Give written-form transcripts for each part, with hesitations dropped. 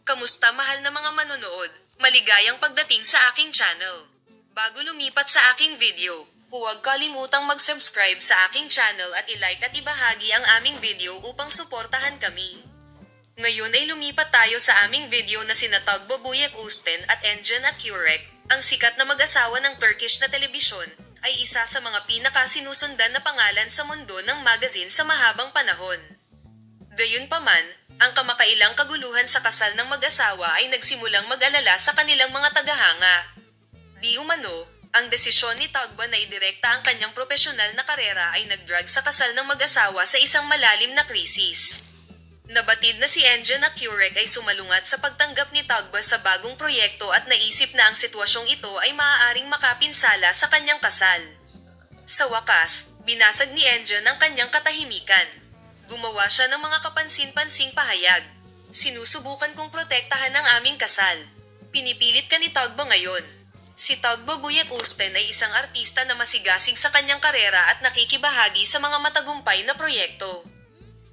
Kamusta mahal na mga manonood? Maligayang pagdating sa aking channel. Bago lumipat sa aking video, huwag kalimutang mag-subscribe sa aking channel at i-like at ibahagi ang aming video upang suportahan kami. Ngayon ay lumipat tayo sa aming video na sina Tugbo Buyak Usten at Engin Akyurek, ang sikat na mag-asawa ng Turkish na telebisyon, ay isa sa mga pinakasinusundan na pangalan sa mundo ng magazine sa mahabang panahon. Gayunpaman, ang kamakailang kaguluhan sa kasal ng mag-asawa ay nagsimulang mag-alala sa kanilang mga tagahanga. Di umano, ang desisyon ni Tugbo na idirekta ang kanyang propesyonal na karera ay nag-drag sa kasal ng mag-asawa sa isang malalim na krisis. Nabatid na si Engin Akyurek ay sumalungat sa pagtanggap ni Tugbo sa bagong proyekto at naisip na ang sitwasyong ito ay maaaring makapinsala sa kanyang kasal. Sa wakas, binasag ni Engin ang kanyang katahimikan. Gumawa siya ng mga kapansin-pansing pahayag. Sinusubukan kong protektahan ang aming kasal. Pinipilit ka ni Tugbo ngayon. Si Tugbo Buyak Usten ay isang artista na masigasig sa kanyang karera at nakikibahagi sa mga matagumpay na proyekto.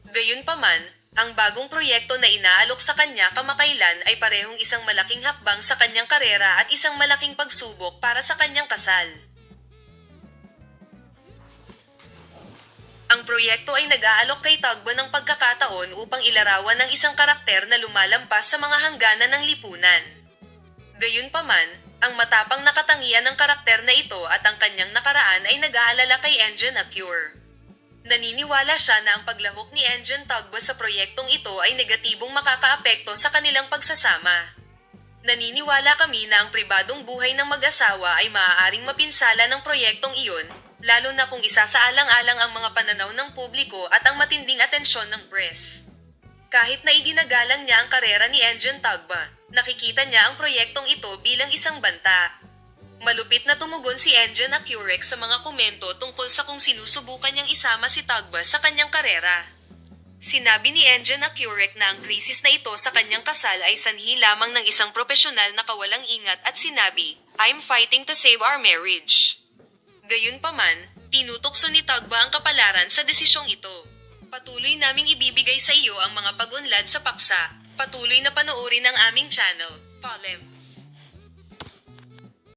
Gayunpaman, ang bagong proyekto na inaalok sa kanya kamakailan ay parehong isang malaking hakbang sa kanyang karera at isang malaking pagsubok para sa kanyang kasal. Ang proyekto ay nag-aalok kay Tugbo ng pagkakataon upang ilarawan ng isang karakter na lumalampas sa mga hangganan ng lipunan. Gayunpaman, ang matapang na katangian ng karakter na ito at ang kanyang nakaraan ay nag-aalala kay Engin Akyurek. Naniniwala siya na ang paglahok ni Engin Tugbo sa proyektong ito ay negatibong makakaapekto sa kanilang pagsasama. Naniniwala kami na ang pribadong buhay ng mag-asawa ay maaaring mapinsala ng proyektong iyon, lalo na kung isasaalang-alang ang mga pananaw ng publiko at ang matinding atensyon ng press. Kahit na iginagalang niya ang karera ni Engin Tugbo, nakikita niya ang proyektong ito bilang isang banta. Malupit na tumugon si Engin Akyurek sa mga komento tungkol sa kung sinusubukan niyang isama si Tugbo sa kanyang karera. Sinabi ni Engin Akyurek na ang krisis na ito sa kanyang kasal ay sanhi lamang ng isang propesyonal na kawalang ingat at sinabi, "I'm fighting to save our marriage." Gayunpaman, tinutokso ni Tugbo ang kapalaran sa desisyong ito. Patuloy naming ibibigay sa iyo ang mga pag-unlad sa paksa. Patuloy na panoorin ang aming channel. Palem.